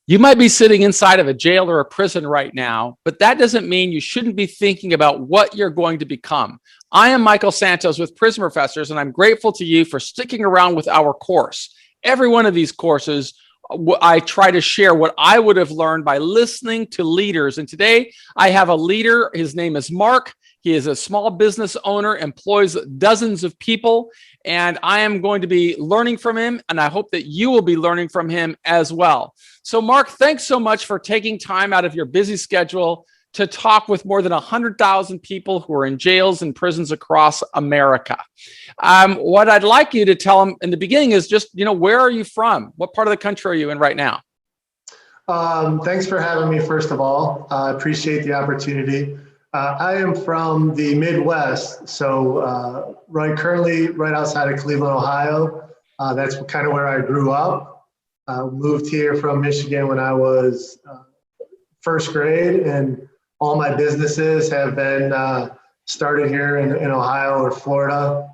You might be sitting inside of a jail or a prison right now, but that doesn't mean you shouldn't be thinking about what you're going to become. I am Michael Santos with Prison Professors, and I'm grateful to you for sticking around with our course. Every one of these courses, I try to share what I would have learned by listening to leaders. And today I have a leader. His name is Mark. He is a small business owner, employs dozens of people, and I am going to be learning from him, and I hope that you will be learning from him as well. So, Mark, thanks so much for taking time out of your busy schedule to talk with more than 100,000 people who are in jails and prisons across America. What I'd like you to tell them in the beginning is just, where are you from? What part of the country are you in right now? Thanks for having me, first of all. I appreciate the opportunity. I am from the Midwest, so currently right outside of Cleveland, Ohio. That's kind of where I grew up. Moved here from Michigan when I was first grade, and all my businesses have been started here in Ohio or Florida.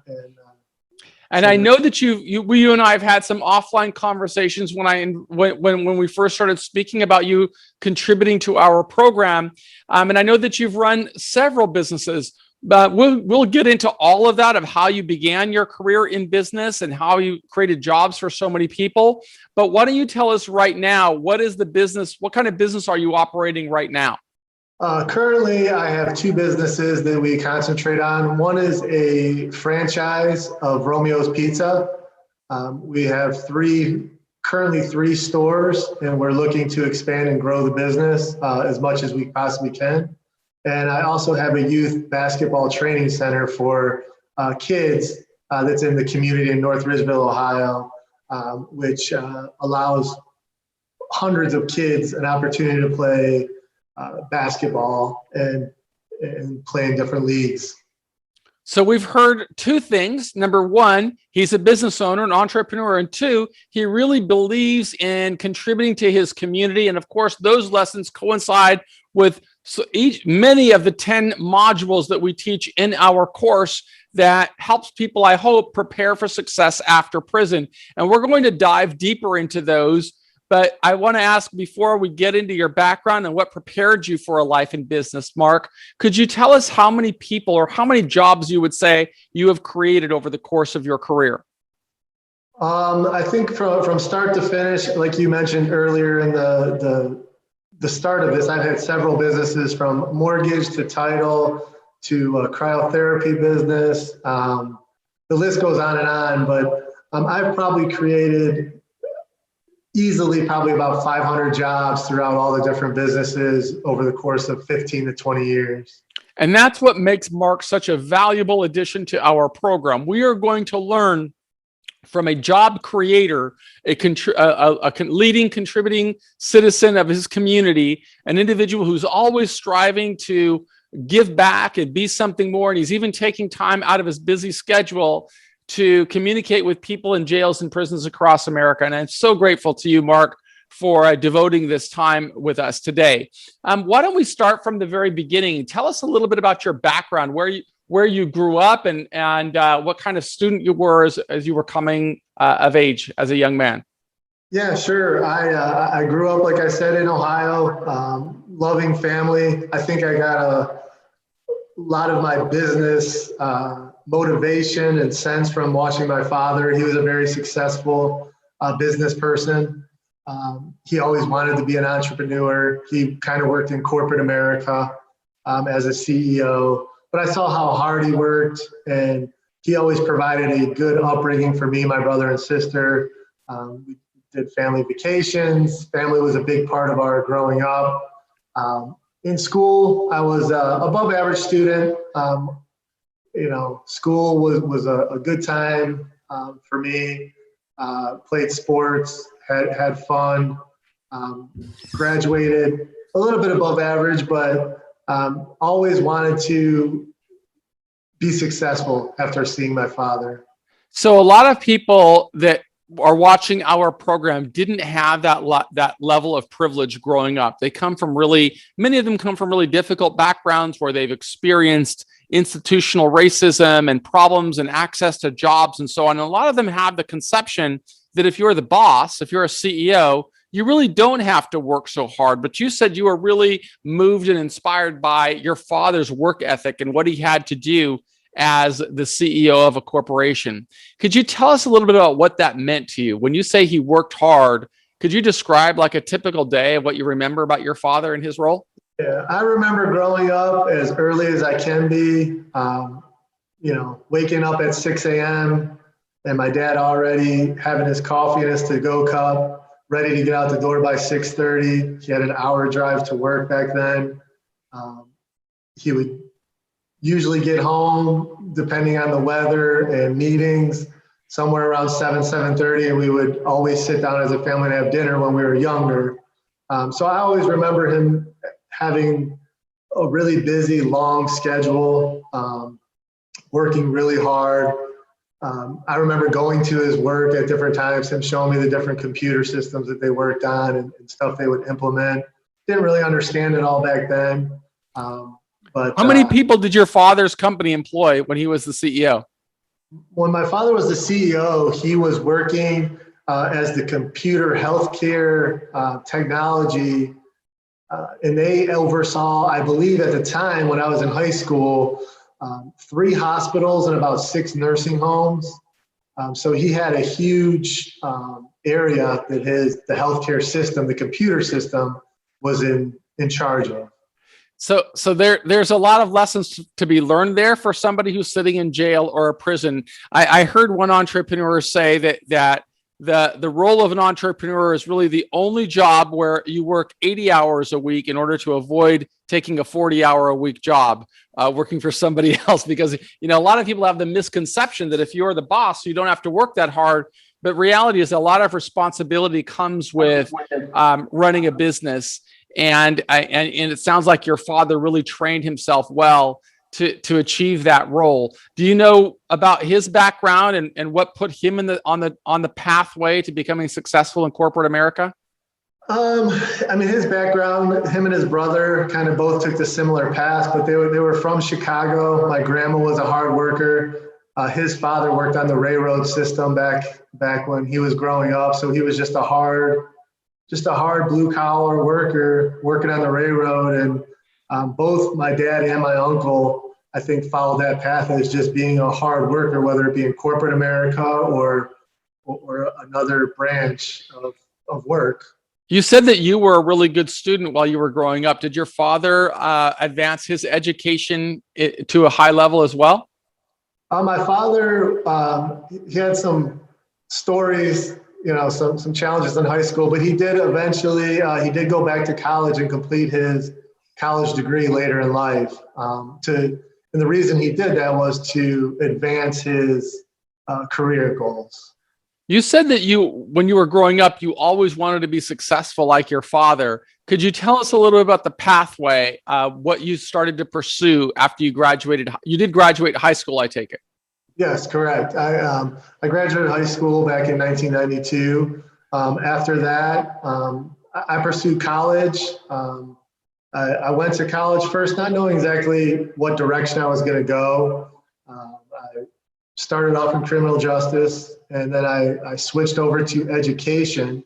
And I know that you and I have had some offline conversations when we first started speaking about you contributing to our program. And I know that you've run several businesses, but we'll get into all of that, of how you began your career in business and how you created jobs for so many people. But why don't you tell us right now, what is the business? What kind of business are you operating right now? Currently, I have two businesses that we concentrate on. One is a franchise of Romeo's Pizza. We have currently three stores, and we're looking to expand and grow the business as much as we possibly can. And I also have a youth basketball training center for kids that's in the community in North Ridgeville, Ohio, which allows hundreds of kids an opportunity to play basketball and play in different leagues. So we've heard two things. Number one, he's a business owner, an entrepreneur. And two, he really believes in contributing to his community. And of course, those lessons coincide with many of the 10 modules that we teach in our course that helps people, I hope, prepare for success after prison. And we're going to dive deeper into those. But I want to ask, before we get into your background and what prepared you for a life in business, Mark, could you tell us how many people or how many jobs you would say you have created over the course of your career? I think from start to finish, like you mentioned earlier in the start of this, I've had several businesses, from mortgage to title to a cryotherapy business. The list goes on, but I've probably created easily probably about 500 jobs throughout all the different businesses over the course of 15 to 20 years. And that's what makes Mark such a valuable addition to our program. We are going to learn from a job creator, a leading contributing citizen of his community, an individual who's always striving to give back and be something more. And he's even taking time out of his busy schedule to communicate with people in jails and prisons across America. And I'm so grateful to you, Mark, for devoting this time with us today. Why don't we start from the very beginning? Tell us a little bit about your background, where you grew up, and what kind of student you were as you were coming of age as a young man. Yeah, sure. I grew up, like I said, in Ohio, loving family. I think I got a lot of my business motivation and sense from watching my father. He was a very successful business person. He always wanted to be an entrepreneur. He kind of worked in corporate America as a CEO, but I saw how hard he worked, and he always provided a good upbringing for me, my brother and sister. We did family vacations. Family was a big part of our growing up. In school, I was above average student. School was a good time for me. Played sports, had fun, graduated a little bit above average, but always wanted to be successful after seeing my father. So a lot of people that are watching our program didn't have that level of privilege growing up. Many of them come from really difficult backgrounds where they've experienced institutional racism and problems and access to jobs and so on. And a lot of them have the conception that if you're the boss, if you're a CEO, you really don't have to work so hard. But you said you were really moved and inspired by your father's work ethic and what he had to do as the CEO of a corporation. Could you tell us a little bit about what that meant to you? When you say he worked hard, could you describe like a typical day of what you remember about your father and his role? Yeah, I remember growing up as early as I can be, waking up at 6 a.m. and my dad already having his coffee in his to-go cup, ready to get out the door by 6:30. He had an hour drive to work back then. He would usually get home, depending on the weather and meetings, somewhere around 7:30, and we would always sit down as a family and have dinner when we were younger. So I always remember him having a really busy, long schedule, working really hard. I remember going to his work at different times, him showing me the different computer systems that they worked on and stuff they would implement. Didn't really understand it all back then. But how many people did your father's company employ when he was the CEO? When my father was the CEO, he was working as the computer healthcare technology, and they oversaw, I believe at the time when I was in high school, 3 hospitals and about 6 nursing homes. So he had a huge area that the healthcare system, the computer system, was in charge of. So there's a lot of lessons to be learned there for somebody who's sitting in jail or a prison. I heard one entrepreneur say that the role of an entrepreneur is really the only job where you work 80 hours a week in order to avoid taking a 40-hour-a-week job working for somebody else. Because a lot of people have the misconception that if you're the boss, you don't have to work that hard. But reality is a lot of responsibility comes with running a business. And it sounds like your father really trained himself well to achieve that role. Do you know about his background and what put him on the pathway to becoming successful in corporate America? His background, him and his brother kind of both took the similar path, but they were from Chicago. My grandma was a hard worker. His father worked on the railroad system back when he was growing up, so he was just a hard blue collar worker working on the railroad. And both my dad and my uncle, I think, followed that path as just being a hard worker, whether it be in corporate America or another branch of work. You said that you were a really good student while you were growing up. Did your father advance his education to a high level as well? My father, he had some stories, some challenges in high school, but he did eventually, he did go back to college and complete his college degree later in life. And the reason he did that was to advance his career goals. You said that when you were growing up, you always wanted to be successful like your father. Could you tell us a little bit about the pathway, what you started to pursue after you graduated? You did graduate high school, I take it. Yes, correct. I graduated high school back in 1992. After that, I pursued college. I went to college first, not knowing exactly what direction I was going to go. I started off in criminal justice, and then I switched over to education.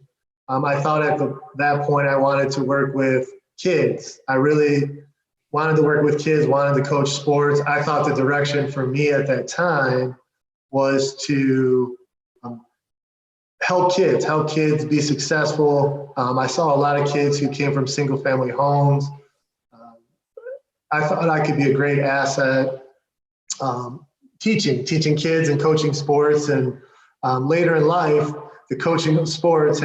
I thought at that point I wanted to work with kids. I really wanted to work with kids, wanted to coach sports. I thought the direction for me at that time was to help kids be successful. I saw a lot of kids who came from single family homes. I thought I could be a great asset teaching kids and coaching sports. And later in life, the coaching of sports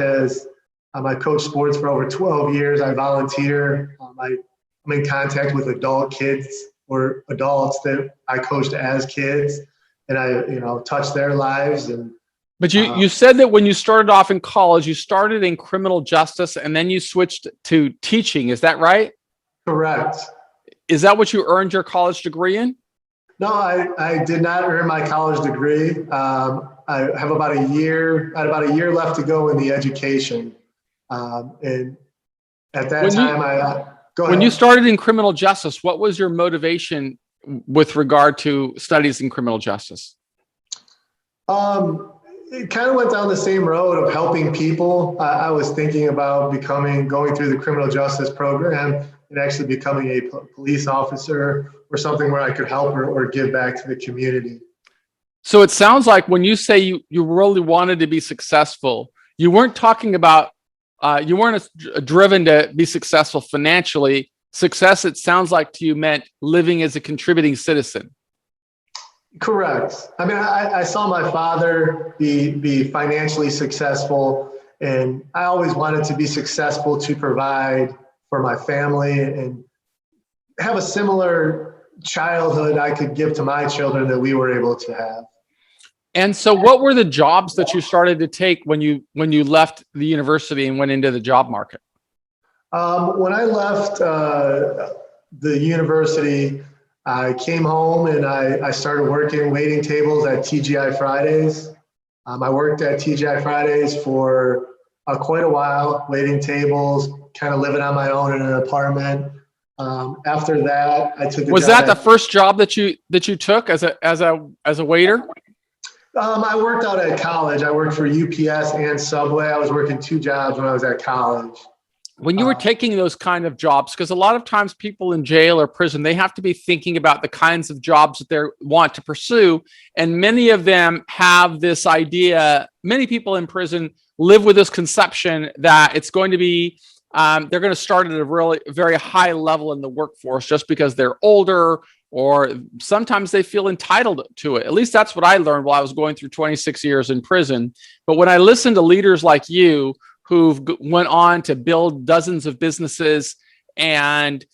I coached sports for over 12 years. I volunteer. I'm in contact with adult kids or adults that I coached as kids, and I touched their lives. But you said that when you started off in college, you started in criminal justice and then you switched to teaching. Is that right? Correct. Is that what you earned your college degree in? No, I did not earn my college degree. I had about a year left to go in the education. And at that time, when you started in criminal justice, what was your motivation with regard to studies in criminal justice? it kind of went down the same road of helping people. I was thinking about going through the criminal justice program and actually becoming a police officer or something where I could help or give back to the community. So it sounds like when you say you really wanted to be successful, you weren't talking about, you weren't driven to be successful financially. Success, it sounds like to you, meant living as a contributing citizen. Correct. I mean, I saw my father be financially successful, and I always wanted to be successful to provide for my family and have a similar childhood I could give to my children that we were able to have. And so what were the jobs that you started to take when you left the university and went into the job market? When I left the university, I came home and I started working waiting tables at TGI Fridays. I worked at TGI Fridays for quite a while, waiting tables, kind of living on my own in an apartment. After that, I took. Was that the first job that you took as a waiter? I worked out at college. I worked for UPS and Subway. I was working 2 jobs when I was at college. When you were taking those kind of jobs, because a lot of times people in jail or prison, they have to be thinking about the kinds of jobs that they want to pursue. And many of them have this idea, many people in prison live with this conception that it's going to be, they're going to start at a really very high level in the workforce just because they're older, or sometimes they feel entitled to it. At least that's what I learned while I was going through 26 years in prison. But when I listen to leaders like you, who've went on to build dozens of businesses and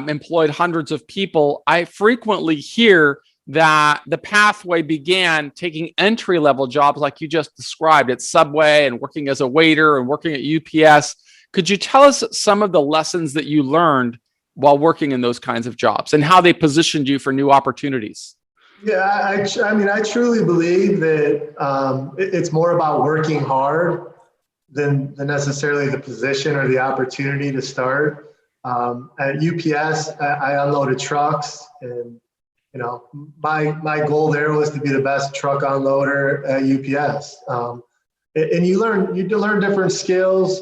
employed hundreds of people, I frequently hear that the pathway began taking entry-level jobs like you just described at Subway and working as a waiter and working at UPS. Could you tell us some of the lessons that you learned while working in those kinds of jobs and how they positioned you for new opportunities? Yeah, I mean, I truly believe that it's more about working hard than necessarily the position or the opportunity to start. At UPS, I unloaded trucks, and my goal there was to be the best truck unloader at UPS. And you learn different skills,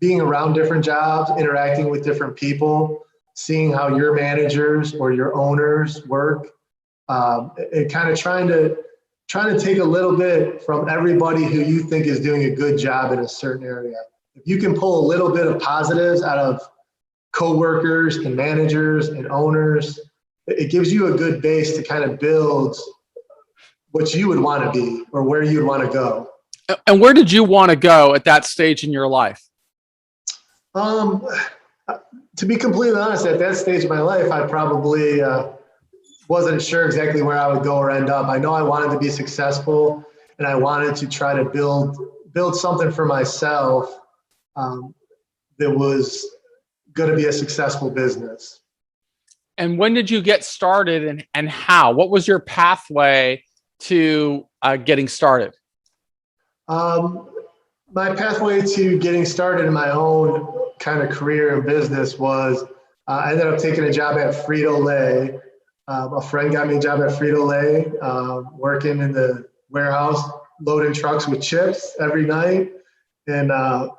being around different jobs, interacting with different people, seeing how your managers or your owners work, and kind of trying to take a little bit from everybody who you think is doing a good job in a certain area. If you can pull a little bit of positives out of coworkers and managers and owners, it gives you a good base to kind of build what you would want to be or where you'd want to go. And where did you want to go at that stage in your life? To be completely honest, at that stage of my life, I probably wasn't sure exactly where I would go or end up. I know I wanted to be successful, and I wanted to try to build something for myself that was going to be a successful business. And when did you get started, and how? What was your pathway to getting started? My pathway to getting started in my own kind of career and business was I ended up taking a job at Frito-Lay. A friend got me a job at Frito-Lay, working in the warehouse, loading trucks with chips every night. And on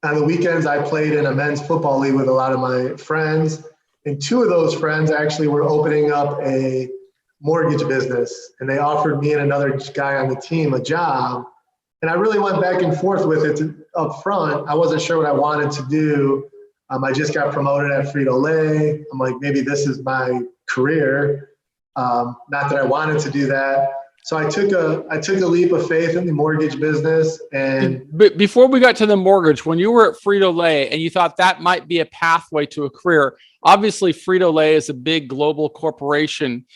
the weekends, I played in a men's football league with a lot of my friends. And 2 of those friends actually were opening up a mortgage business. And they offered me and another guy on the team a job. And I really went back and forth with it up front. I wasn't sure what I wanted to do. I just got promoted at Frito-Lay. I'm like, maybe this is my career. Not that I wanted to do that. So I took a leap of faith in the mortgage business. And but before we got to the mortgage, when you were at Frito-Lay and you thought that might be a pathway to a career, obviously Frito-Lay is a big global corporation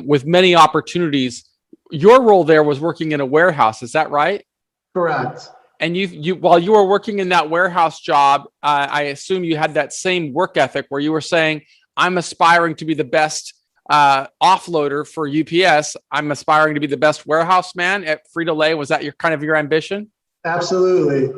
with many opportunities. Your role there was working in a warehouse. Is that right? Correct. And you while you were working in that warehouse job, I assume you had that same work ethic where you were saying, I'm aspiring to be the best offloader for UPS. I'm aspiring to be the best warehouse man at Frito-Lay. Was that your ambition? Absolutely.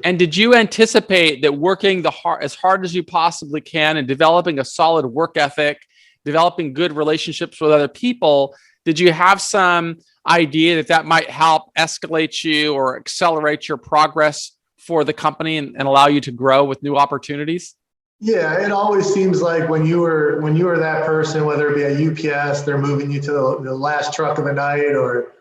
And did you anticipate that working as hard as you possibly can and developing a solid work ethic, developing good relationships with other people, Did you have some idea that that might help escalate you or accelerate your progress for the company and allow you to grow with new opportunities? Yeah, it always seems like when you were that person, whether it be at UPS, they're moving you to the last truck of the night, or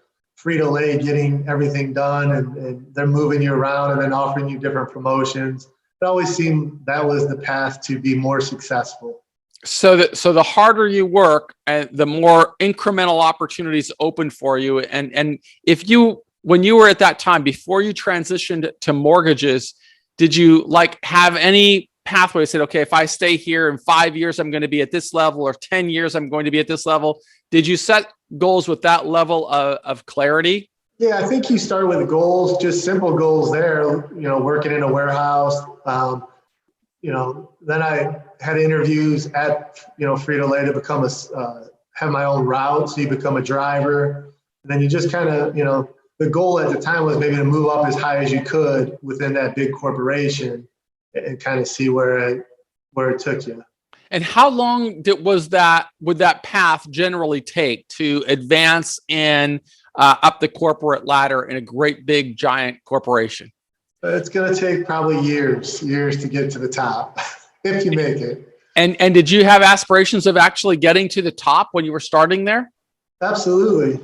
Frito-Lay getting everything done, and they're moving you around and then offering you different promotions. It always seemed that was the path to be more successful. So the harder you work and the more incremental opportunities open for you. And if you, when you were at that time before you transitioned to mortgages, did you like have any pathway that said, okay, if I stay here in 5 years, I'm going to be at this level, or 10 years, I'm going to be at this level? Did you set goals with that level of clarity? Yeah, I think you start with goals, just simple goals there, working in a warehouse. Then I had interviews at, Frito-Lay to become have my own route. So you become a driver. And then you just kind of, the goal at the time was maybe to move up as high as you could within that big corporation and kind of see where it took you. And how long would that path generally take to advance in up the corporate ladder in a great big giant corporation? It's going to take probably years to get to the top if you make it. And did you have aspirations of actually getting to the top when you were starting there? Absolutely.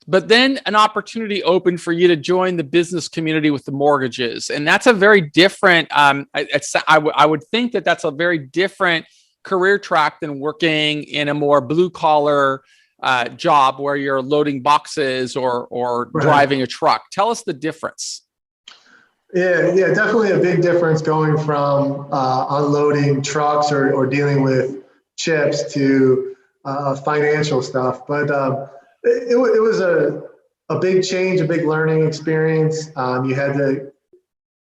But then an opportunity opened for you to join the business community with the mortgages. And that's a very different, I would think that that's a very different career track than working in a more blue collar job where you're loading boxes or Right. driving a truck. Tell us the difference. Yeah, definitely a big difference going from unloading trucks or dealing with chips to financial stuff. But it was a big change, a big learning experience. You had to,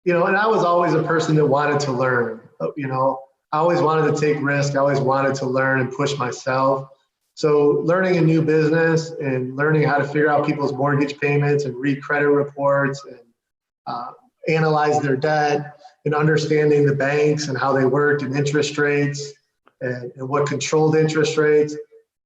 and I was always a person that wanted to learn. I always wanted to take risks. I always wanted to learn and push myself. So learning a new business and learning how to figure out people's mortgage payments and read credit reports and analyze their debt and understanding the banks and how they worked and interest rates and what controlled interest rates.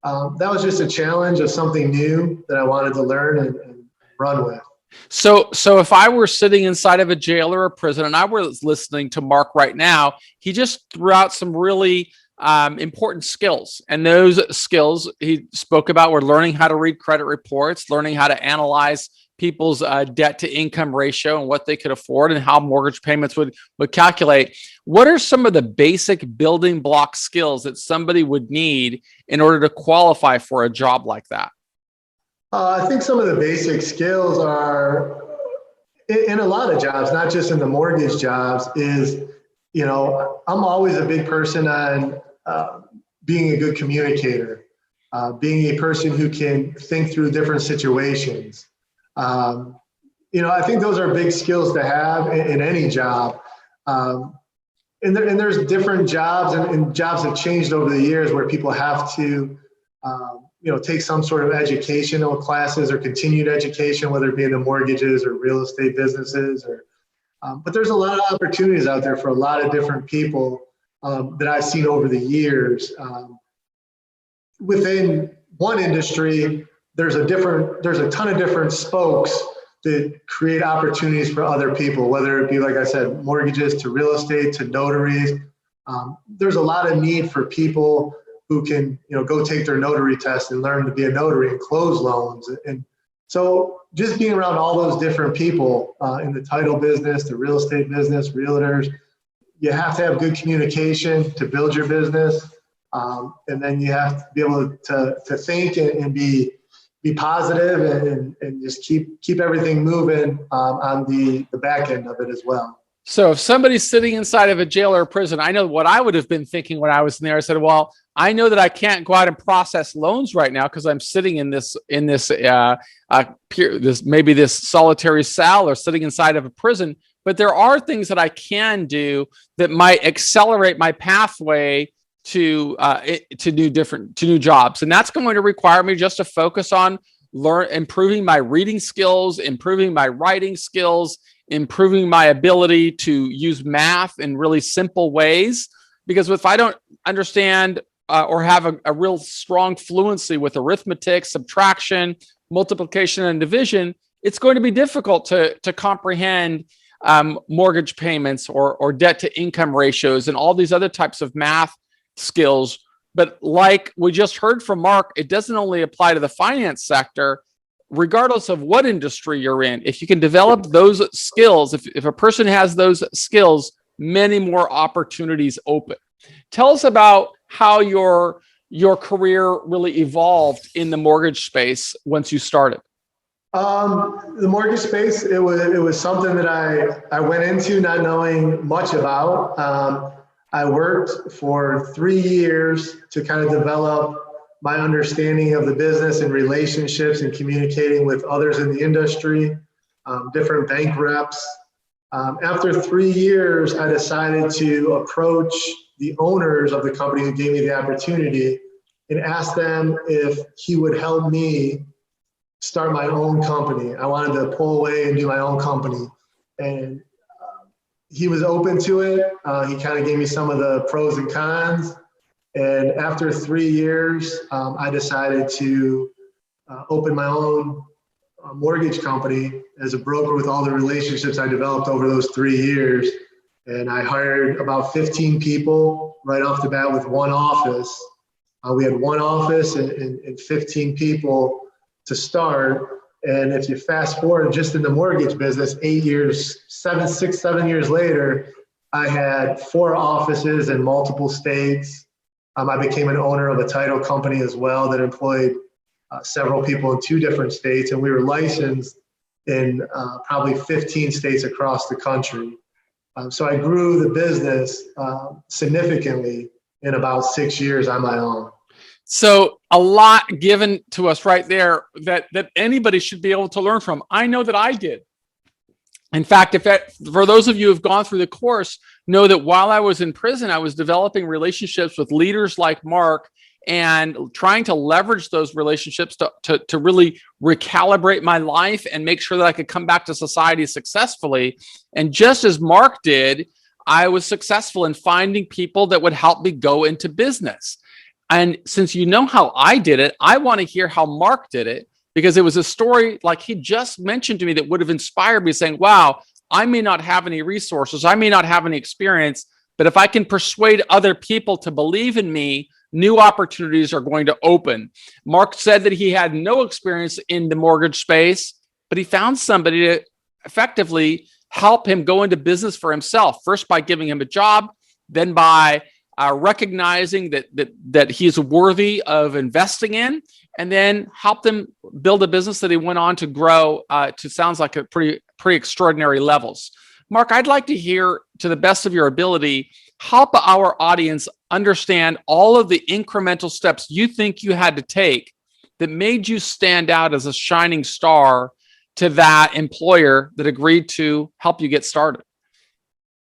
That was just a challenge of something new that I wanted to learn and run with. So if I were sitting inside of a jail or a prison and I was listening to Mark right now, he just threw out some really important skills. And those skills he spoke about were learning how to read credit reports, learning how to analyze people's debt to income ratio and what they could afford and how mortgage payments would calculate. What are some of the basic building block skills that somebody would need in order to qualify for a job like that? I think some of the basic skills are in a lot of jobs, not just in the mortgage jobs, is, I'm always a big person on being a good communicator, being a person who can think through different situations. I think those are big skills to have in any job. And there's different jobs and jobs have changed over the years where people have to, take some sort of educational classes or continued education, whether it be in the mortgages or real estate businesses but there's a lot of opportunities out there for a lot of different people that I've seen over the years. Within one industry, there's a ton of different spokes that create opportunities for other people, whether it be, like I said, mortgages to real estate to notaries. There's a lot of need for people who can, go take their notary test and learn to be a notary and close loans. And so just being around all those different people in the title business, the real estate business, realtors, you have to have good communication to build your business. And then you have to be able to think and be positive and just keep everything moving on the back end of it as well. So if somebody's sitting inside of a jail or a prison, I know what I would have been thinking when I was in there. I said, well, I know that I can't go out and process loans right now because I'm sitting in this solitary cell or sitting inside of a prison. But there are things that I can do that might accelerate my pathway to new jobs, and that's going to require me just to focus on improving my reading skills, improving my writing skills, improving my ability to use math in really simple ways. Because if I don't understand or have a real strong fluency with arithmetic, subtraction, multiplication, and division, it's going to be difficult to comprehend mortgage payments or debt to income ratios and all these other types of math skills. But like we just heard from Mark, it doesn't only apply to the finance sector. Regardless of what industry you're in, if you can develop those skills, if a person has those skills, many more opportunities open. Tell us about how your career really evolved in the mortgage space once you started. The mortgage space, it was something that I went into not knowing much about. I worked for 3 years to kind of develop my understanding of the business and relationships and communicating with others in the industry, different bank reps. After 3 years, I decided to approach the owners of the company who gave me the opportunity and ask them if he would help me start my own company. I wanted to pull away and do my own company. And he was open to it. He kind of gave me some of the pros and cons. And after 3 years, I decided to open my own mortgage company as a broker with all the relationships I developed over those 3 years. And I hired about 15 people right off the bat with one office. We had one office and 15 people to start. And if you fast forward just in the mortgage business, 8 years, 7 years later, I had 4 offices in multiple states. I became an owner of a title company as well that employed several people in 2 different states, and we were licensed in probably 15 states across the country. So I grew the business significantly in about 6 years on my own. So a lot given to us right there that anybody should be able to learn from. I know that I did. In fact, for those of you who've gone through the course, know that while I was in prison, I was developing relationships with leaders like Mark and trying to leverage those relationships to really recalibrate my life and make sure that I could come back to society successfully. And just as Mark did, I was successful in finding people that would help me go into business. And since you know how I did it, I want to hear how Mark did it, because it was a story like he just mentioned to me that would have inspired me, saying, wow, I may not have any resources, I may not have any experience, but if I can persuade other people to believe in me, new opportunities are going to open. Mark said that he had no experience in the mortgage space, but he found somebody to effectively help him go into business for himself, first by giving him a job, then by recognizing that he's worthy of investing in, and then helped him build a business that he went on to grow to sounds like a pretty extraordinary levels. Mark, I'd like to hear, to the best of your ability, help our audience understand all of the incremental steps you think you had to take that made you stand out as a shining star to that employer that agreed to help you get started.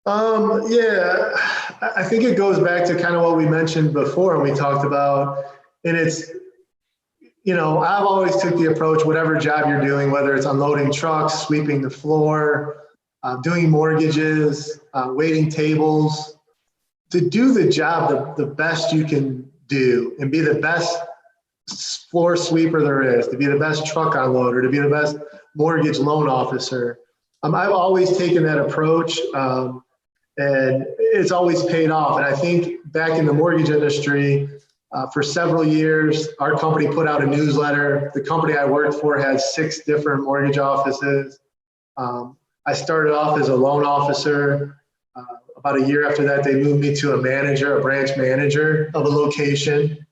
Yeah, I think it goes back to kind of what we mentioned before and we talked about, and it's, I've always took the approach, whatever job you're doing, whether it's unloading trucks, sweeping the floor, doing mortgages, waiting tables, to do the job the best you can do and be the best floor sweeper there is, to be the best truck unloader, to be the best mortgage loan officer. I've always taken that approach. And it's always paid off. And I think back in the mortgage industry, for several years, our company put out a newsletter. The company I worked for had 6 different mortgage offices. I started off as a loan officer. About a year after that, they moved me to a branch manager of a location.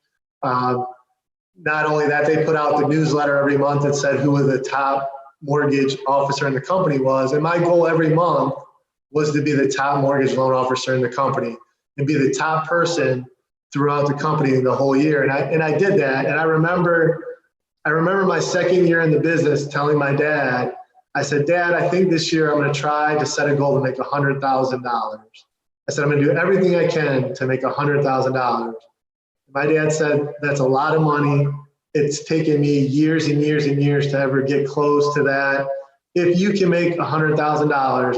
Not only that, they put out the newsletter every month that said who the top mortgage officer in the company was. And my goal every month was to be the top mortgage loan officer in the company and be the top person throughout the company the whole year. And I did that. And I remember my second year in the business telling my dad, I said, Dad, I think this year I'm going to try to set a goal to make $100,000. I said, I'm going to do everything I can to make $100,000. My dad said, that's a lot of money. It's taken me years and years and years to ever get close to that. If you can make $100,000,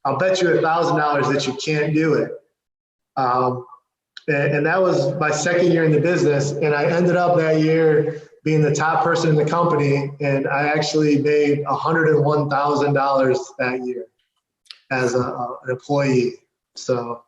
I'll bet you $1,000 that you can't do it. And that was my second year in the business. And I ended up that year being the top person in the company. And I actually made $101,000 that year as an employee. So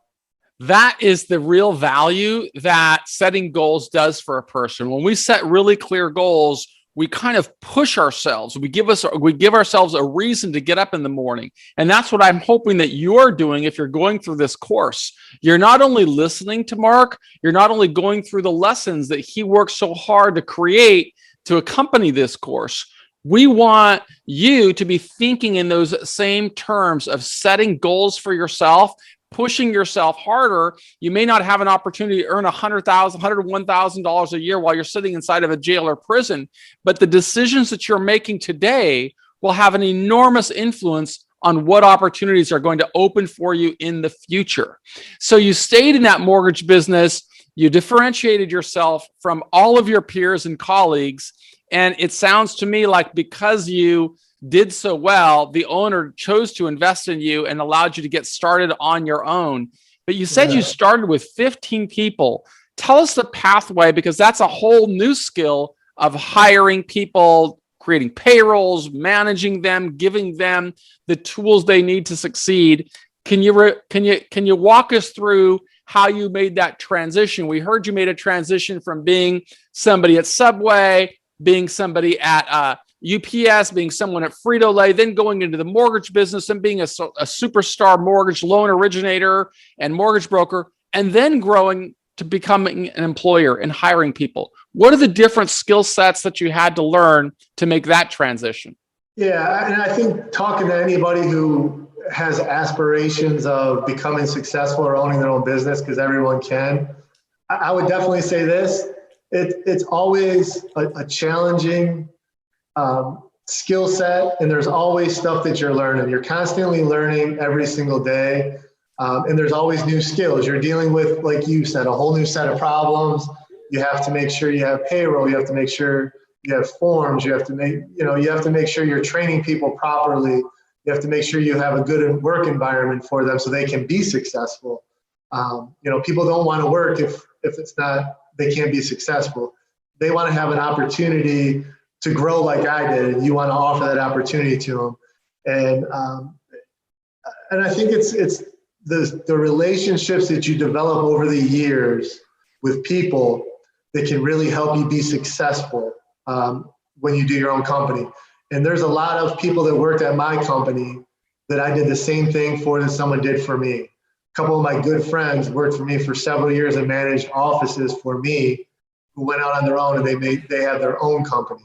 that is the real value that setting goals does for a person. When we set really clear goals, we kind of push ourselves. We give ourselves a reason to get up in the morning. And that's what I'm hoping that you're doing if you're going through this course. You're not only listening to Mark, you're not only going through the lessons that he worked so hard to create to accompany this course. We want you to be thinking in those same terms of setting goals for yourself, pushing yourself harder. You may not have an opportunity to earn $100,000, $101,000 a year while you're sitting inside of a jail or prison, but the decisions that you're making today will have an enormous influence on what opportunities are going to open for you in the future. So you stayed in that mortgage business, you differentiated yourself from all of your peers and colleagues, and it sounds to me like because you did so well, the owner chose to invest in you and allowed you to get started on your own. But you said you started with 15 people. Tell us the pathway, because that's a whole new skill of hiring people, creating payrolls, managing them, giving them the tools they need to succeed. Can you walk us through how you made that transition? We heard you made a transition from being somebody at Subway, being somebody at UPS, being someone at Frito-Lay, then going into the mortgage business and being a superstar mortgage loan originator and mortgage broker, and then growing to becoming an employer and hiring people. What are the different skill sets that you had to learn to make that transition? Yeah, and I think talking to anybody who has aspirations of becoming successful or owning their own business, because everyone can, I would definitely say this. It's always a challenging skill set, and there's always stuff that you're learning. You're constantly learning every single day, and there's always new skills. You're dealing with, like you said, a whole new set of problems. You have to make sure you have payroll. You have to make sure you have forms. You have to make sure you're training people properly. You have to make sure you have a good work environment for them so they can be successful. People don't want to work if it's not, they can't be successful. They want to have an opportunity to grow like I did, and you want to offer that opportunity to them. And I think it's the relationships that you develop over the years with people that can really help you be successful when you do your own company. And there's a lot of people that worked at my company that I did the same thing for that someone did for me. A couple of my good friends worked for me for several years and managed offices for me, who went out on their own and they had their own companies.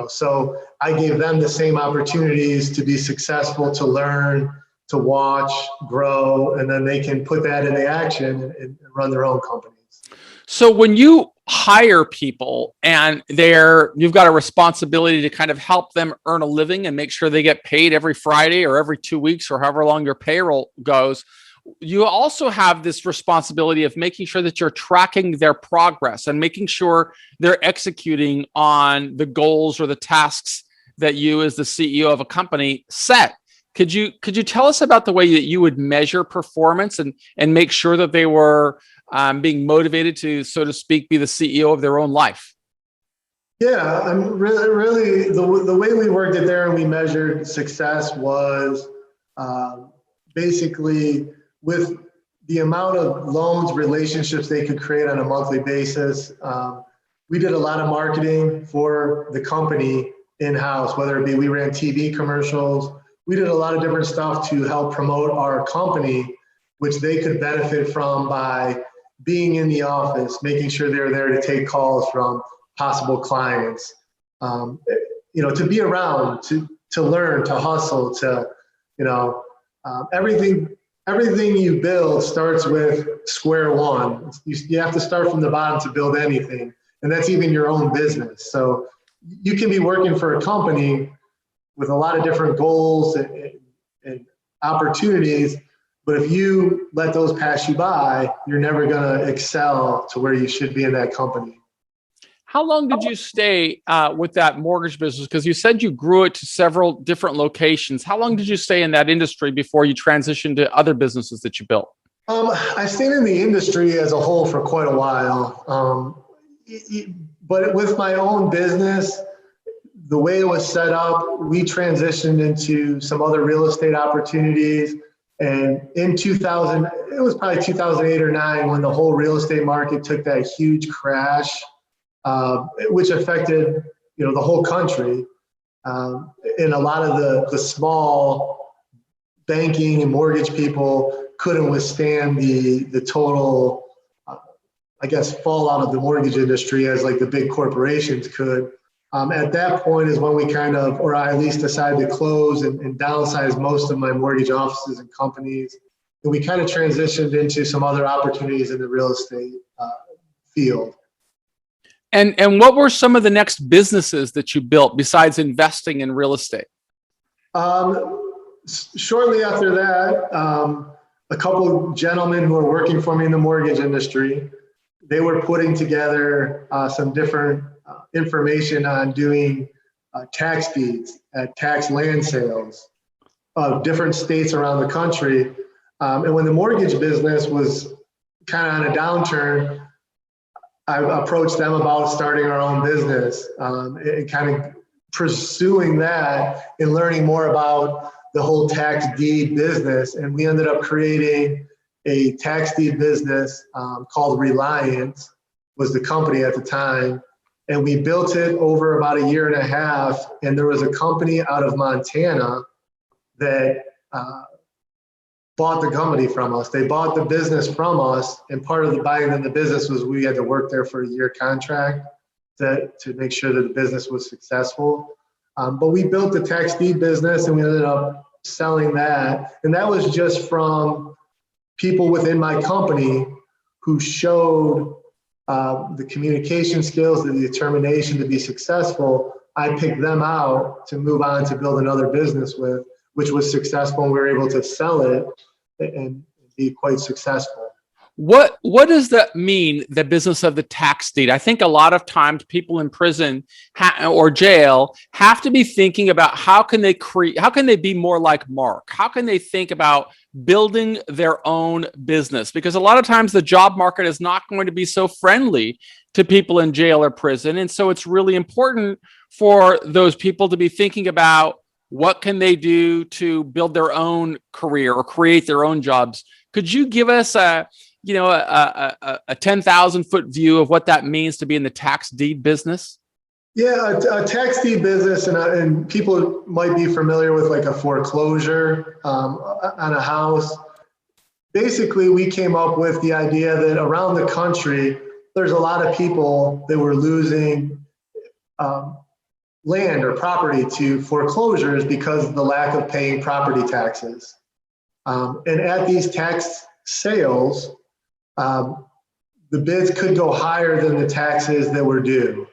So I gave them the same opportunities to be successful, to learn, to watch, grow, and then they can put that into action and run their own companies. So when you hire people and you've got a responsibility to kind of help them earn a living and make sure they get paid every Friday or every 2 weeks or however long your payroll goes, you also have this responsibility of making sure that you're tracking their progress and making sure they're executing on the goals or the tasks that you as the CEO of a company set. Could you tell us about the way that you would measure performance and make sure that they were being motivated to, so to speak, be the CEO of their own life? Yeah, I'm really the way we worked it there and we measured success was basically with the amount of loans, relationships they could create on a monthly basis. We did a lot of marketing for the company in-house, whether it be we ran TV commercials. We did a lot of different stuff to help promote our company, which they could benefit from by being in the office, making sure they're there to take calls from possible clients, to be around, to learn, to hustle, everything you build starts with square one. You have to start from the bottom to build anything, and that's even your own business. So you can be working for a company with a lot of different goals and opportunities, but if you let those pass you by, you're never going to excel to where you should be in that company. How long did you stay with that mortgage business? Because you said you grew it to several different locations. How long did you stay in that industry before you transitioned to other businesses that you built? I stayed in the industry as a whole for quite a while. But with my own business, the way it was set up, we transitioned into some other real estate opportunities. And in 2000, it was probably 2008 or 9 when the whole real estate market took that huge crash, which affected, the whole country. And a lot of the small banking and mortgage people couldn't withstand the total, fallout of the mortgage industry as like the big corporations could. At that point is when we or I at least decided to close and downsize most of my mortgage offices and companies. And we kind of transitioned into some other opportunities in the real estate field. And what were some of the next businesses that you built besides investing in real estate? Shortly after that, a couple of gentlemen who were working for me in the mortgage industry, they were putting together some different information on doing tax deeds at tax land sales of different states around the country. And when the mortgage business was kind of on a downturn, I approached them about starting our own business and kind of pursuing that and learning more about the whole tax deed business. And we ended up creating a tax deed business called Reliance, was the company at the time. And we built it over about a year and a half. And there was a company out of Montana that bought the company from us. They bought the business from us. And part of the buying of the business was we had to work there for a year contract to make sure that the business was successful. But we built the tax deed business and we ended up selling that. And that was just from people within my company who showed the communication skills, the determination to be successful. I picked them out to move on to build another business with, which was successful, and we were able to sell it and be quite successful. What does that mean, the business of the tax deed? I think a lot of times people in prison or jail have to be thinking about how can they be more like Mark? How can they think about building their own business? Because a lot of times the job market is not going to be so friendly to people in jail or prison. And so it's really important for those people to be thinking about what can they do to build their own career or create their own jobs. Could you give us a 10,000 foot view of what that means to be in the tax deed business? Yeah, a tax deed business, and people might be familiar with like a foreclosure on a house. Basically, we came up with the idea that around the country, there's a lot of people that were losing land or property to foreclosures because of the lack of paying property taxes. And at these tax sales, the bids could go higher than the taxes that were due.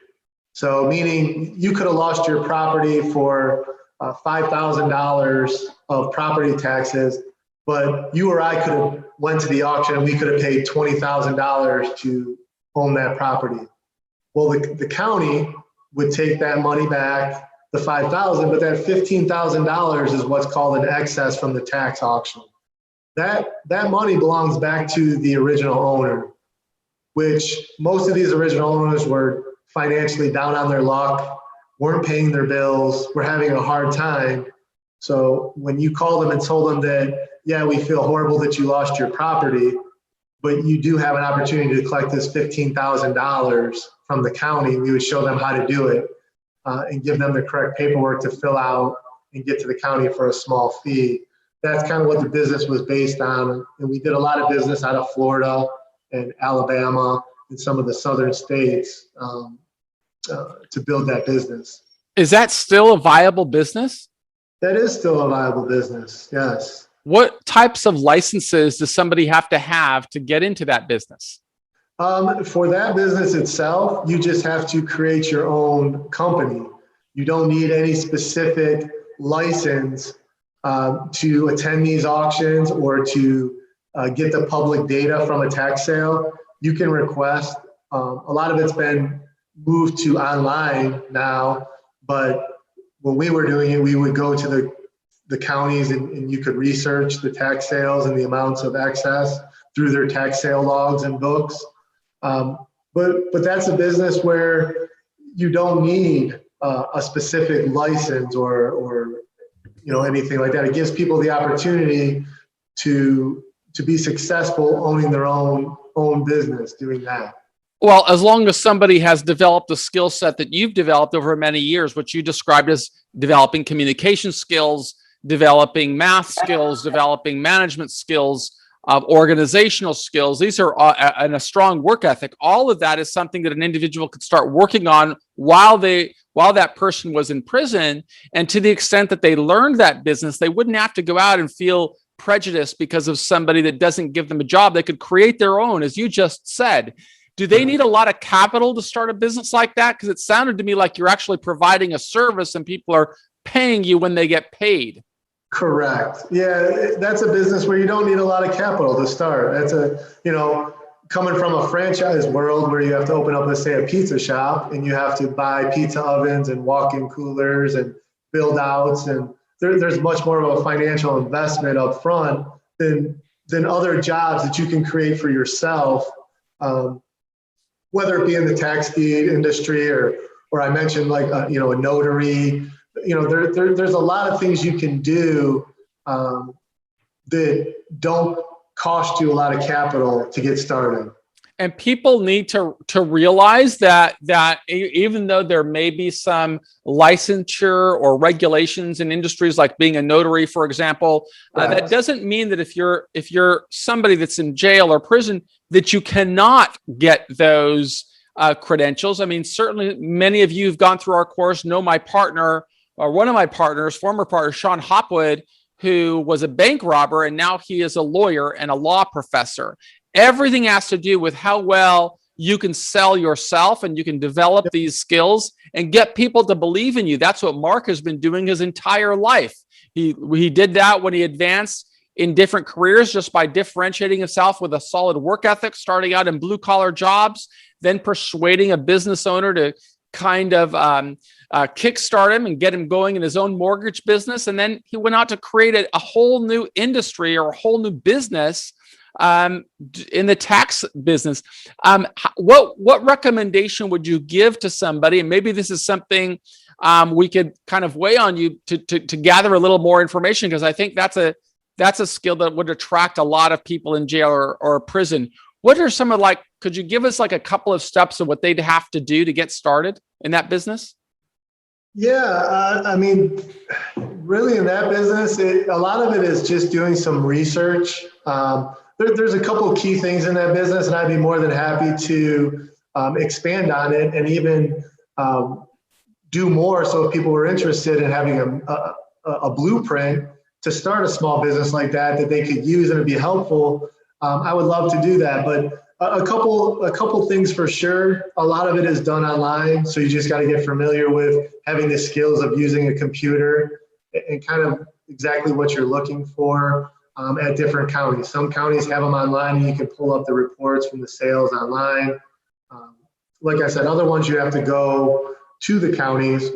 So meaning you could have lost your property for $5,000 of property taxes, but you or I could have went to the auction and we could have paid $20,000 to own that property. Well, the county would take that money back, the $5,000, but that $15,000 is what's called an excess from the tax auction. That money belongs back to the original owner, which most of these original owners were financially down on their luck, weren't paying their bills, were having a hard time. So when you called them and told them that, yeah, we feel horrible that you lost your property, but you do have an opportunity to collect this $15,000 from the county, we would show them how to do it and give them the correct paperwork to fill out and get to the county for a small fee. That's kind of what the business was based on. And we did a lot of business out of Florida and Alabama and some of the southern states to build that business. Is that still a viable business? That is still a viable business, yes. What types of licenses does somebody have to get into that business? For that business itself, you just have to create your own company. You don't need any specific license to attend these auctions or to get the public data from a tax sale. You can request, a lot of it's been moved to online now, but when we were doing it, we would go to the counties and you could research the tax sales and the amounts of excess. through their tax sale logs and books. But that's a business where you don't need a specific license or anything like that. It gives people the opportunity to be successful owning their own business doing that. Well, as long as somebody has developed the skill set that you've developed over many years, which you described as developing communication skills, developing math skills, developing management skills, organizational skills. These are and a strong work ethic. All of that is something that an individual could start working on while that person was in prison. And to the extent that they learned that business, they wouldn't have to go out and feel prejudiced because of somebody that doesn't give them a job. They could create their own, as you just said. Do they need a lot of capital to start a business like that? Because it sounded to me like you're actually providing a service and people are paying you when they get paid. Correct. Yeah, that's a business where you don't need a lot of capital to start. That's coming from a franchise world where you have to open up, let's say, a pizza shop, and you have to buy pizza ovens and walk-in coolers and build outs, and there's much more of a financial investment up front than other jobs that you can create for yourself. Whether it be in the tax deed industry or I mentioned like a notary, there's a lot of things you can do that don't cost you a lot of capital to get started. And people need to realize that even though there may be some licensure or regulations in industries like being a notary, for example, that doesn't mean that if you're somebody that's in jail or prison that you cannot get those credentials. I mean, certainly many of you who've gone through our course know my partner or one of my partners, former partner, Sean Hopwood, who was a bank robber, and now he is a lawyer and a law professor. Everything has to do with how well you can sell yourself and you can develop these skills and get people to believe in you. That's what Mark has been doing his entire life. He did that when he advanced in different careers just by differentiating himself with a solid work ethic, starting out in blue-collar jobs, then persuading a business owner to kind of kickstart him and get him going in his own mortgage business. And then he went out to create a whole new industry or a whole new business in the tax business. What recommendation would you give to somebody? And maybe this is something we could kind of weigh on you to gather a little more information, because I think that's a skill that would attract a lot of people in jail or prison. What are some of could you give us like a couple of steps of what they'd have to do to get started in that business? Yeah, I mean, really in that business, a lot of it is just doing some research. There's a couple of key things in that business, and I'd be more than happy to expand on it and even do more. So if people were interested in having a blueprint to start a small business like that they could use and it'd be helpful, I would love to do that. But a couple things for sure. A lot of it is done online, so you just got to get familiar with having the skills of using a computer and kind of exactly what you're looking for at different counties. Some counties have them online, and you can pull up the reports from the sales online. Like I said, other ones you have to go to the counties,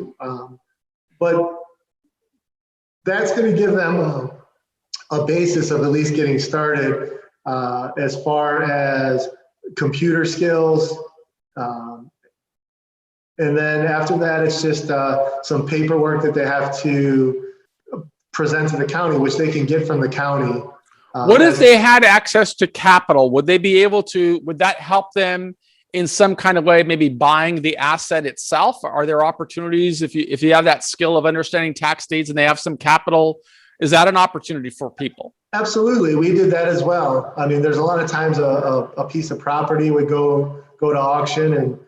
but that's going to give them a basis of at least getting started as far as computer skills. And then after that, it's just some paperwork that they have to present to the county, which they can get from the county. What if they had access to capital? Would they be able to, would that help them in some kind of way, maybe buying the asset itself? Are there opportunities if you have that skill of understanding tax deeds and they have some capital? Is that an opportunity for people? Absolutely. We did that as well. I mean, there's a lot of times a piece of property would go to auction, and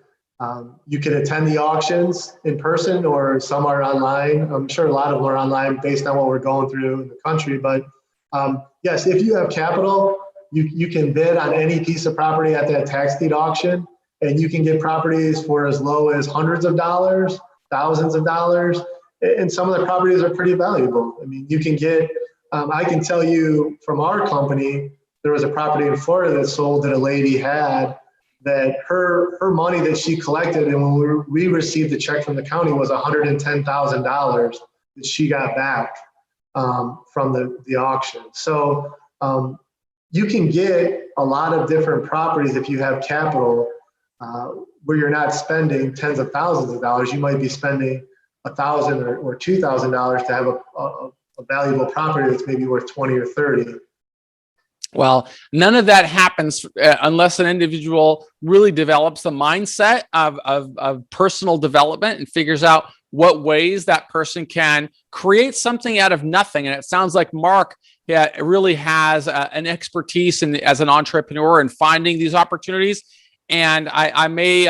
you can attend the auctions in person, or some are online. I'm sure a lot of them are online based on what we're going through in the country. But yes, if you have capital, you can bid on any piece of property at that tax deed auction, and you can get properties for as low as hundreds of dollars, thousands of dollars. And some of the properties are pretty valuable. I mean, you can get, I can tell you from our company, there was a property in Florida that sold that a lady had, that her money that she collected, and when we received the check from the county, was $110,000 that she got back from the auction. So you can get a lot of different properties if you have capital, where you're not spending tens of thousands of dollars. You might be spending $1,000 or $2,000 to have a valuable property that's maybe worth 20 or 30. Well, none of that happens unless an individual really develops the mindset of personal development and figures out what ways that person can create something out of nothing. And it sounds like Mark really has an expertise as an entrepreneur in finding these opportunities. And I may,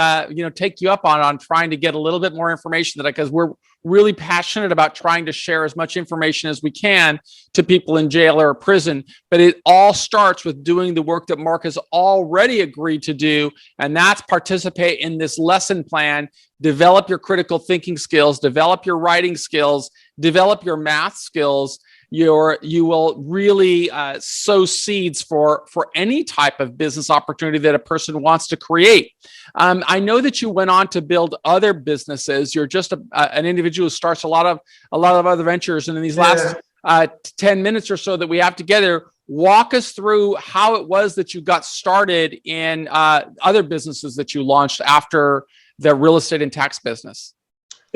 take you up on trying to get a little bit more information because we're really passionate about trying to share as much information as we can to people in jail or prison. But it all starts with doing the work that Mark has already agreed to do, and that's participate in this lesson plan, develop your critical thinking skills, develop your writing skills, develop your math skills. You will really sow seeds for any type of business opportunity that a person wants to create. I know that you went on to build other businesses. You're just an individual who starts a lot of other ventures. And in these last 10 minutes or so that we have together, walk us through how it was that you got started in other businesses that you launched after the real estate and tax business.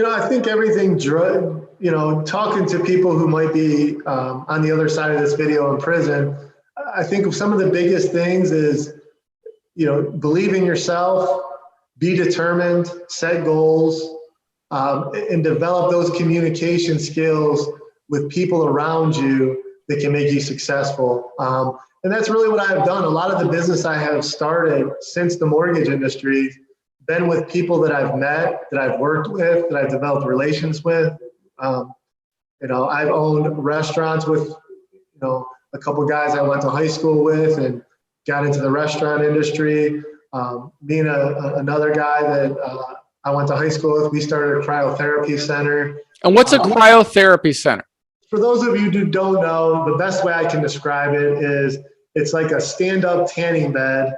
I think everything, talking to people who might be on the other side of this video in prison, I think some of the biggest things is, believe in yourself, be determined, set goals, and develop those communication skills with people around you that can make you successful. And that's really what I've done. A lot of the business I have started since the mortgage industry been with people that I've met, that I've worked with, that I've developed relations with. I've owned restaurants with, a couple guys I went to high school with and got into the restaurant industry. Me and another guy that I went to high school with, we started a cryotherapy center. And what's a cryotherapy center? For those of you who don't know, the best way I can describe it is it's like a stand-up tanning bed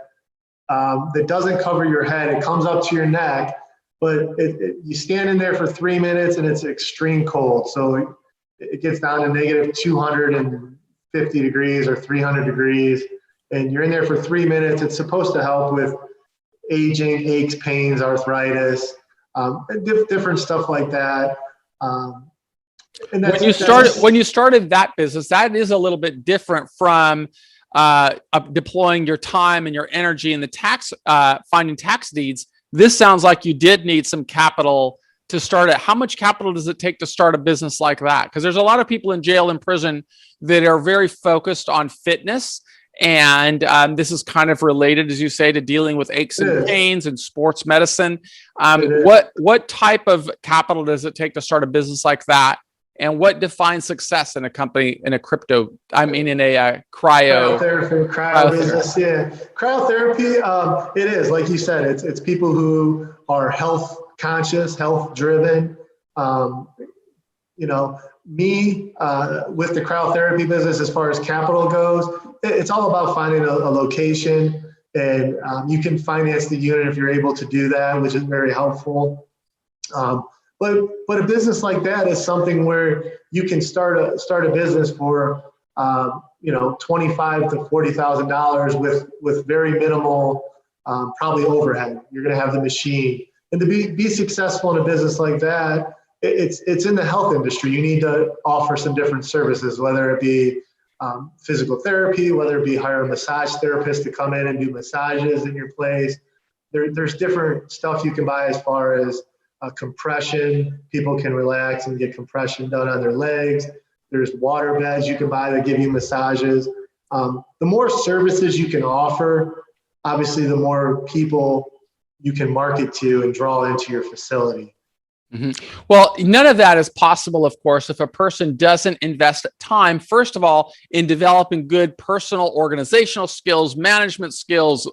that doesn't cover your head. It comes up to your neck, but you stand in there for 3 minutes and it's extreme cold. So it gets down to negative 250 degrees or 300 degrees. And you're in there for 3 minutes. It's supposed to help with aging, aches, pains, arthritis, different stuff like that. And when you started that business, that is a little bit different from deploying your time and your energy in the tax, finding tax deeds. This sounds like you did need some capital to start it. How much capital does it take to start a business like that? Because there's a lot of people in jail and prison that are very focused on fitness. And this is kind of related, as you say, to dealing with aches and pains and sports medicine. What type of capital does it take to start a business like that? And what defines success in a company, in a cryo business? Yeah, cryotherapy. It is, like you said, it's people who are health conscious, health driven. Me with the cryotherapy business, as far as capital goes, it's all about finding a location, and you can finance the unit if you're able to do that, which is very helpful. But a business like that is something where you can start a business for $25,000 to $40,000 with very minimal probably overhead. You're going to have the machine, and to be successful in a business like that, it's in the health industry. You need to offer some different services, whether it be physical therapy, whether it be hire a massage therapist to come in and do massages in your place. There's different stuff you can buy as far as compression. People can relax and get compression done on their legs. There's water beds you can buy that give you massages. The more services you can offer, obviously, the more people you can market to and draw into your facility. Mm-hmm. Well, none of that is possible, of course, if a person doesn't invest time, first of all, in developing good personal organizational skills, management skills,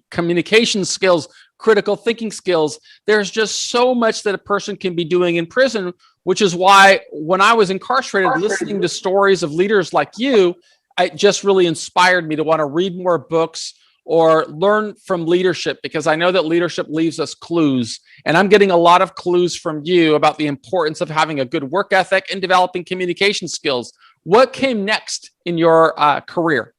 communication skills, critical thinking skills. There's just so much that a person can be doing in prison, which is why when I was incarcerated, listening to stories of leaders like you, it just really inspired me to want to read more books or learn from leadership, because I know that leadership leaves us clues. And I'm getting a lot of clues from you about the importance of having a good work ethic and developing communication skills. What came next in your career?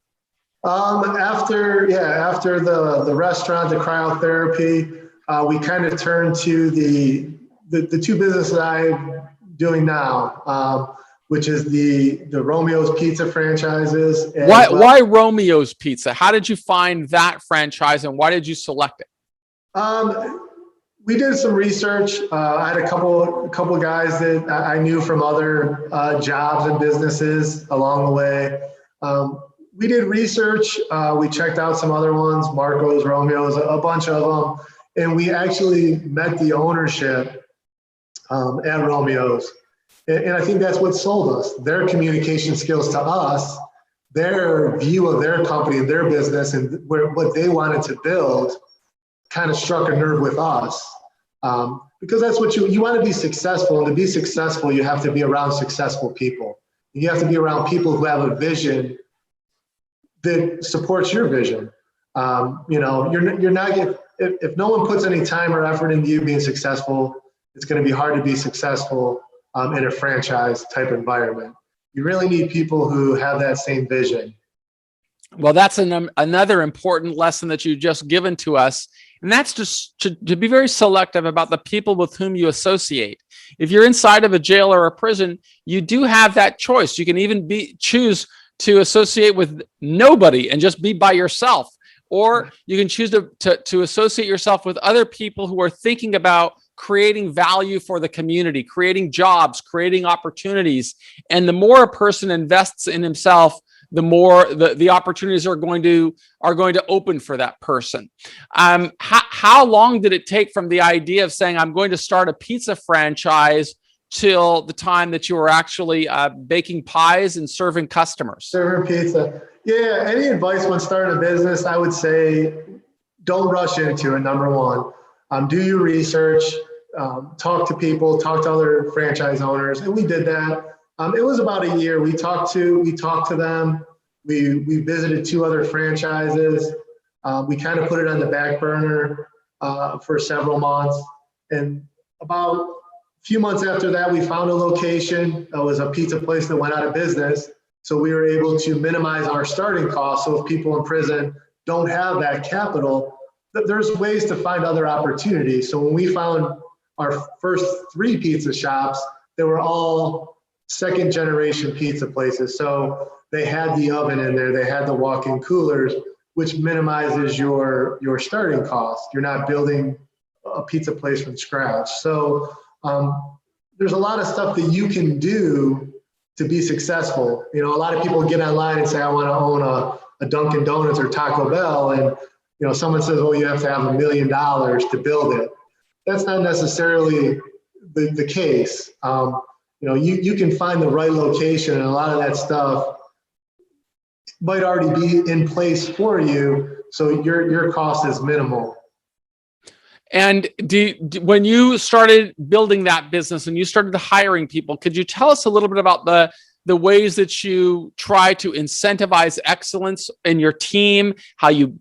After the restaurant, the cryotherapy, we kind of turned to the two businesses I'm doing now, which is the Romeo's Pizza franchises. Why Romeo's Pizza? How did you find that franchise and why did you select it? We did some research. I had a couple guys that I knew from other jobs and businesses along the way. We did research. We checked out some other ones, Marco's, Romeo's, a bunch of them, and we actually met the ownership at Romeo's. And I think that's what sold us. Their communication skills to us, their view of their company and their business and what they wanted to build kind of struck a nerve with us. Because that's what you want to be successful. And to be successful, you have to be around successful people. You have to be around people who have a vision that supports your vision. You're not, if no one puts any time or effort into you being successful, it's going to be hard to be successful in a franchise type environment. You really need people who have that same vision. Well, that's another important lesson that you've just given to us. And that's just to be very selective about the people with whom you associate. If you're inside of a jail or a prison, you do have that choice. You can even choose to associate with nobody and just be by yourself. Or you can choose to associate yourself with other people who are thinking about creating value for the community, creating jobs, creating opportunities. And the more a person invests in himself, the more the opportunities are going to open for that person. How long did it take from the idea of saying, I'm going to start a pizza franchise till the time that you were actually baking pies and serving customers? Serving pizza. Yeah, any advice when starting a business, I would say don't rush into it, number one. Do your research, talk to people, talk to other franchise owners, and we did that. It was about a year. We talked to them. We visited two other franchises. We kind of put it on the back burner for several months. And about a few months after that, we found a location. It was a pizza place that went out of business. So we were able to minimize our starting costs. So if people in prison don't have that capital, there's ways to find other opportunities. So when we found our first 3 pizza shops, they were all second generation pizza places. So they had the oven in there, they had the walk-in coolers, which minimizes your starting cost. You're not building a pizza place from scratch. So there's a lot of stuff that you can do to be successful. A lot of people get online and say, I want to own a Dunkin' Donuts or Taco Bell. And someone says, well, you have to have $1 million to build it. That's not necessarily the case. You can find the right location, and a lot of that stuff might already be in place for you, so your cost is minimal. And when you started building that business and you started hiring people, could you tell us a little bit about the ways that you try to incentivize excellence in your team, how you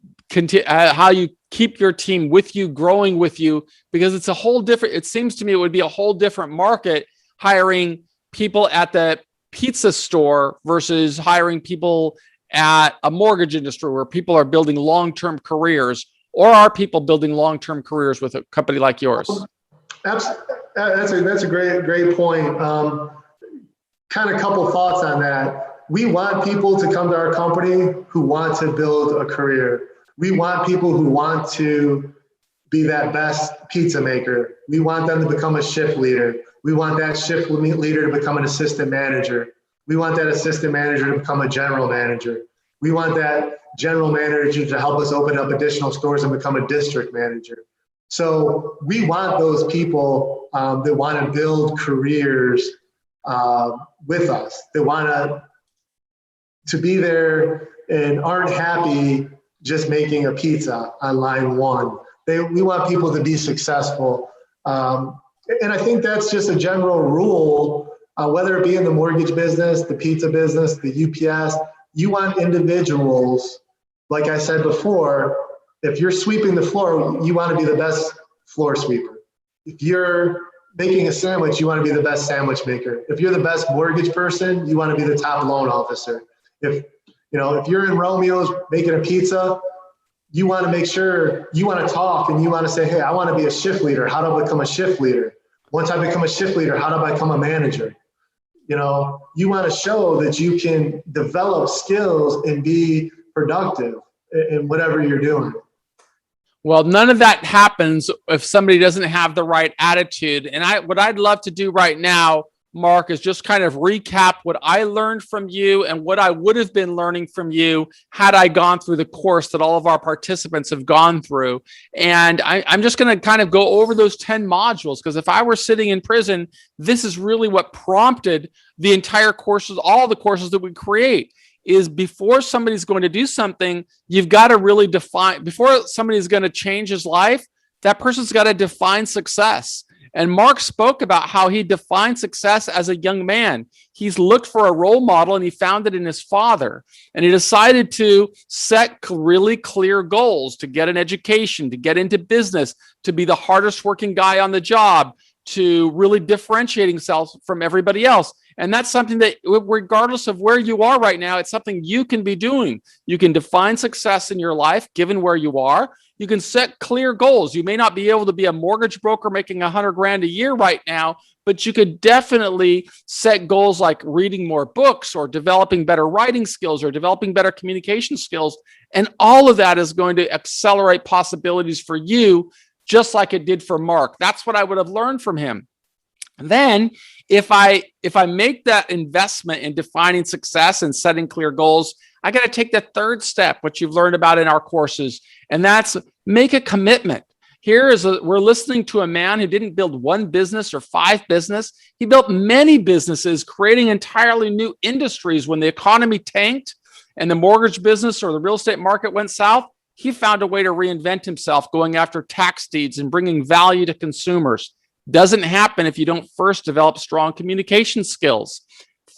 keep your team with you, growing with you? Because it's a whole different, it seems to me it would be a whole different market hiring people at the pizza store versus hiring people at a mortgage industry where people are building long-term careers. Or are people building long-term careers with a company like yours? That's a great point. Kind of couple thoughts on that. We want people to come to our company who want to build a career. We want people who want to be that best pizza maker. We want them to become a shift leader. We want that shift leader to become an assistant manager. We want that assistant manager to become a general manager. We want that general manager to help us open up additional stores and become a district manager. So we want those people that want to build careers with us, that want to be there and aren't happy just making a pizza on line 1. We want people to be successful. And I think that's just a general rule, whether it be in the mortgage business, the pizza business, the UPS. You want individuals, like I said before, if you're sweeping the floor, you want to be the best floor sweeper. If you're making a sandwich, you want to be the best sandwich maker. If you're the best mortgage person, you want to be the top loan officer. If You know, if you're in Romeo's making a pizza, you want to make sure you want to talk and you want to say, hey, I want to be a shift leader. How do I become a shift leader? Once I become a shift leader, how do I become a manager? You know, you want to show that you can develop skills and be productive in whatever you're doing. Well, none of that happens if somebody doesn't have the right attitude. And what I'd love to do right now, Mark, is just kind of recap what I learned from you and what I would have been learning from you had I gone through the course that all of our participants have gone through. And I'm just going to kind of go over those 10 modules, because if I were sitting in prison, this is really what prompted the entire courses, all the courses that we create. Is before somebody's going to do something, you've got to really define, before somebody's going to change his life, that person's got to define success. And Mark spoke about how he defined success as a young man. He's looked for a role model and he found it in his father. And he decided to set really clear goals to get an education, to get into business, to be the hardest working guy on the job, to really differentiate himself from everybody else. And that's something that, regardless of where you are right now, it's something you can be doing. You can define success in your life, given where you are. You can set clear goals. You may not be able to be a mortgage broker making $100,000 a year right now, but you could definitely set goals like reading more books or developing better writing skills or developing better communication skills. And all of that is going to accelerate possibilities for you, just like it did for Mark. That's what I would have learned from him. And then if I make that investment in defining success and setting clear goals, I got to take the third step, which you've learned about in our courses, and that's make a commitment. We're listening to a man who didn't build one business or 5 business. He built many businesses, creating entirely new industries. When the economy tanked and the mortgage business or the real estate market went south, he found a way to reinvent himself, going after tax deeds and bringing value to consumers. Doesn't happen if you don't first develop strong communication skills.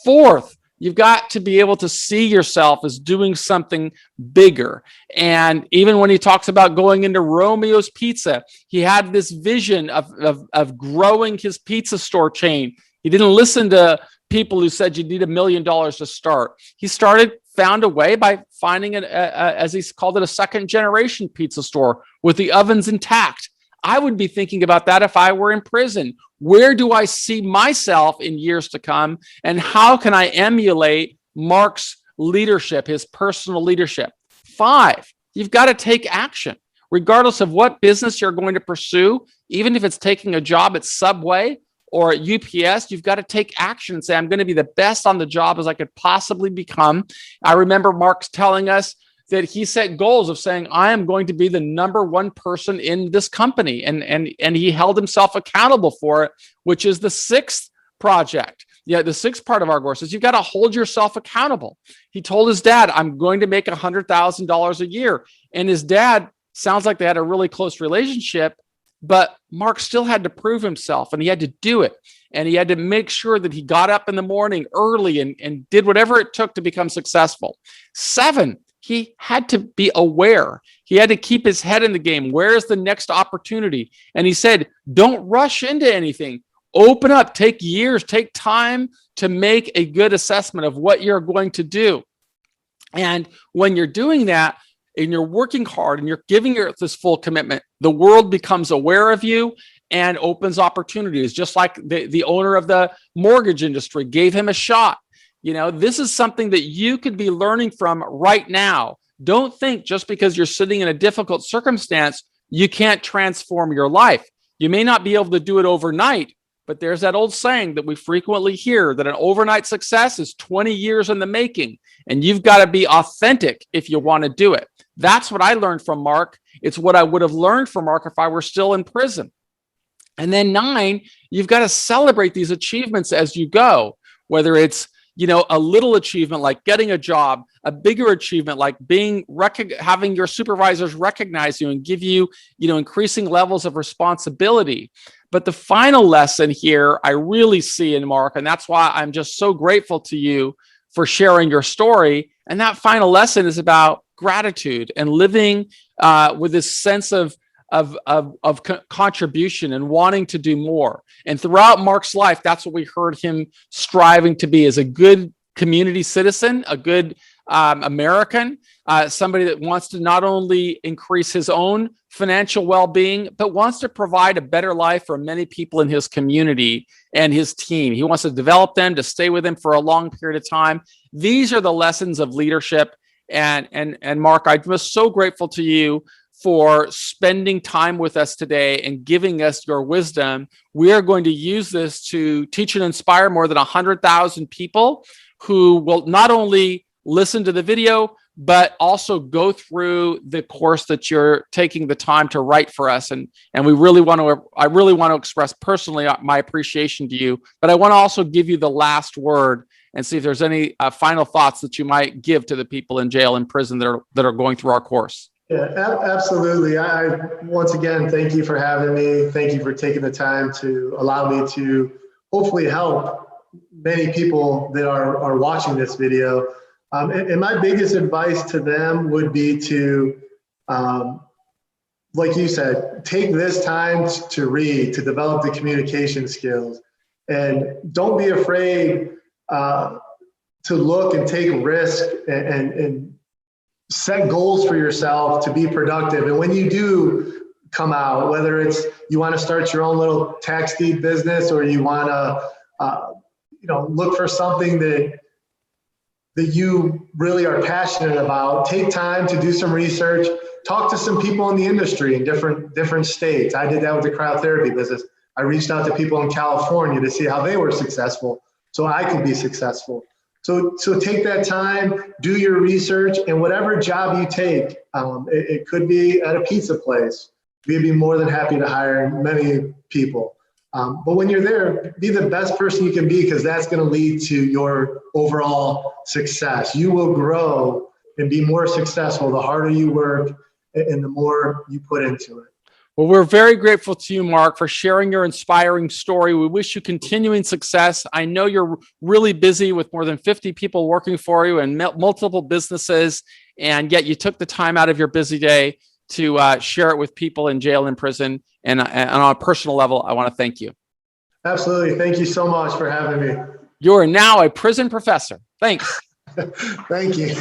Fourth, you've got to be able to see yourself as doing something bigger. And even when he talks about going into Romeo's Pizza, he had this vision of growing his pizza store chain. He didn't listen to people who said you need $1 million to start. He found a way by finding it, as he called it, a second generation pizza store with the ovens intact. I would be thinking about that if I were in prison. Where do I see myself in years to come? And how can I emulate Mark's leadership, his personal leadership? 5, you've got to take action. Regardless of what business you're going to pursue, even if it's taking a job at Subway or at UPS, you've got to take action and say, I'm going to be the best on the job as I could possibly become. I remember Mark's telling us that he set goals of saying, I am going to be the number 1 person in this company. And he held himself accountable for it, which is the 6th project. Yeah, the 6th part of our course is you've got to hold yourself accountable. He told his dad, I'm going to make $100,000 a year. And his dad, sounds like they had a really close relationship, but Mark still had to prove himself and he had to do it. And he had to make sure that he got up in the morning early and did whatever it took to become successful. 7, he had to be aware. He had to keep his head in the game. Where is the next opportunity? And he said, don't rush into anything. Open up, take years, take time to make a good assessment of what you're going to do. And when you're doing that and you're working hard and you're giving this full commitment, the world becomes aware of you and opens opportunities, just like the owner of the mortgage industry gave him a shot. You know, this is something that you could be learning from right now. Don't think just because you're sitting in a difficult circumstance, you can't transform your life. You may not be able to do it overnight, but there's that old saying that we frequently hear that an overnight success is 20 years in the making, and you've got to be authentic if you want to do it. That's what I learned from Mark. It's what I would have learned from Mark if I were still in prison. And then 9, you've got to celebrate these achievements as you go, whether it's a little achievement like getting a job, a bigger achievement like having your supervisors recognize you and give you, increasing levels of responsibility. But the final lesson here I really see in Mark, and that's why I'm just so grateful to you for sharing your story. And that final lesson is about gratitude and living with this sense of contribution and wanting to do more. And throughout Mark's life, that's what we heard him striving to be, as a good community citizen, a good American, somebody that wants to not only increase his own financial well-being, but wants to provide a better life for many people in his community and his team. He wants to develop them to stay with him for a long period of time. These are the lessons of leadership. And Mark, I'm just so grateful to you for spending time with us today and giving us your wisdom. We are going to use this to teach and inspire more than 100,000 people who will not only listen to the video, but also go through the course that you're taking the time to write for us. And I really want to express personally my appreciation to you, but I want to also give you the last word and see if there's any final thoughts that you might give to the people in jail and prison that are going through our course. Yeah, absolutely. Once again, thank you for having me. Thank you for taking the time to allow me to hopefully help many people that are watching this video. And my biggest advice to them would be to, like you said, take this time to read, to develop the communication skills. And don't be afraid to look and take risk and set goals for yourself to be productive. And when you do come out, whether it's you want to start your own little tax deed business or you want to look for something that you really are passionate about, take time to do some research, talk to some people in the industry in different states. I did that with the cryotherapy business. I reached out to people in California to see how they were successful so I could be successful. So take that time, do your research, and whatever job you take, it could be at a pizza place. We'd be more than happy to hire many people. But when you're there, be the best person you can be, because that's going to lead to your overall success. You will grow and be more successful the harder you work and the more you put into it. Well, we're very grateful to you, Mark, for sharing your inspiring story. We wish you continuing success. I know you're really busy with more than 50 people working for you and multiple businesses, and yet you took the time out of your busy day to share it with people in jail and prison. And on a personal level, I want to thank you. Absolutely. Thank you so much for having me. You are now a prison professor. Thanks. Thank you.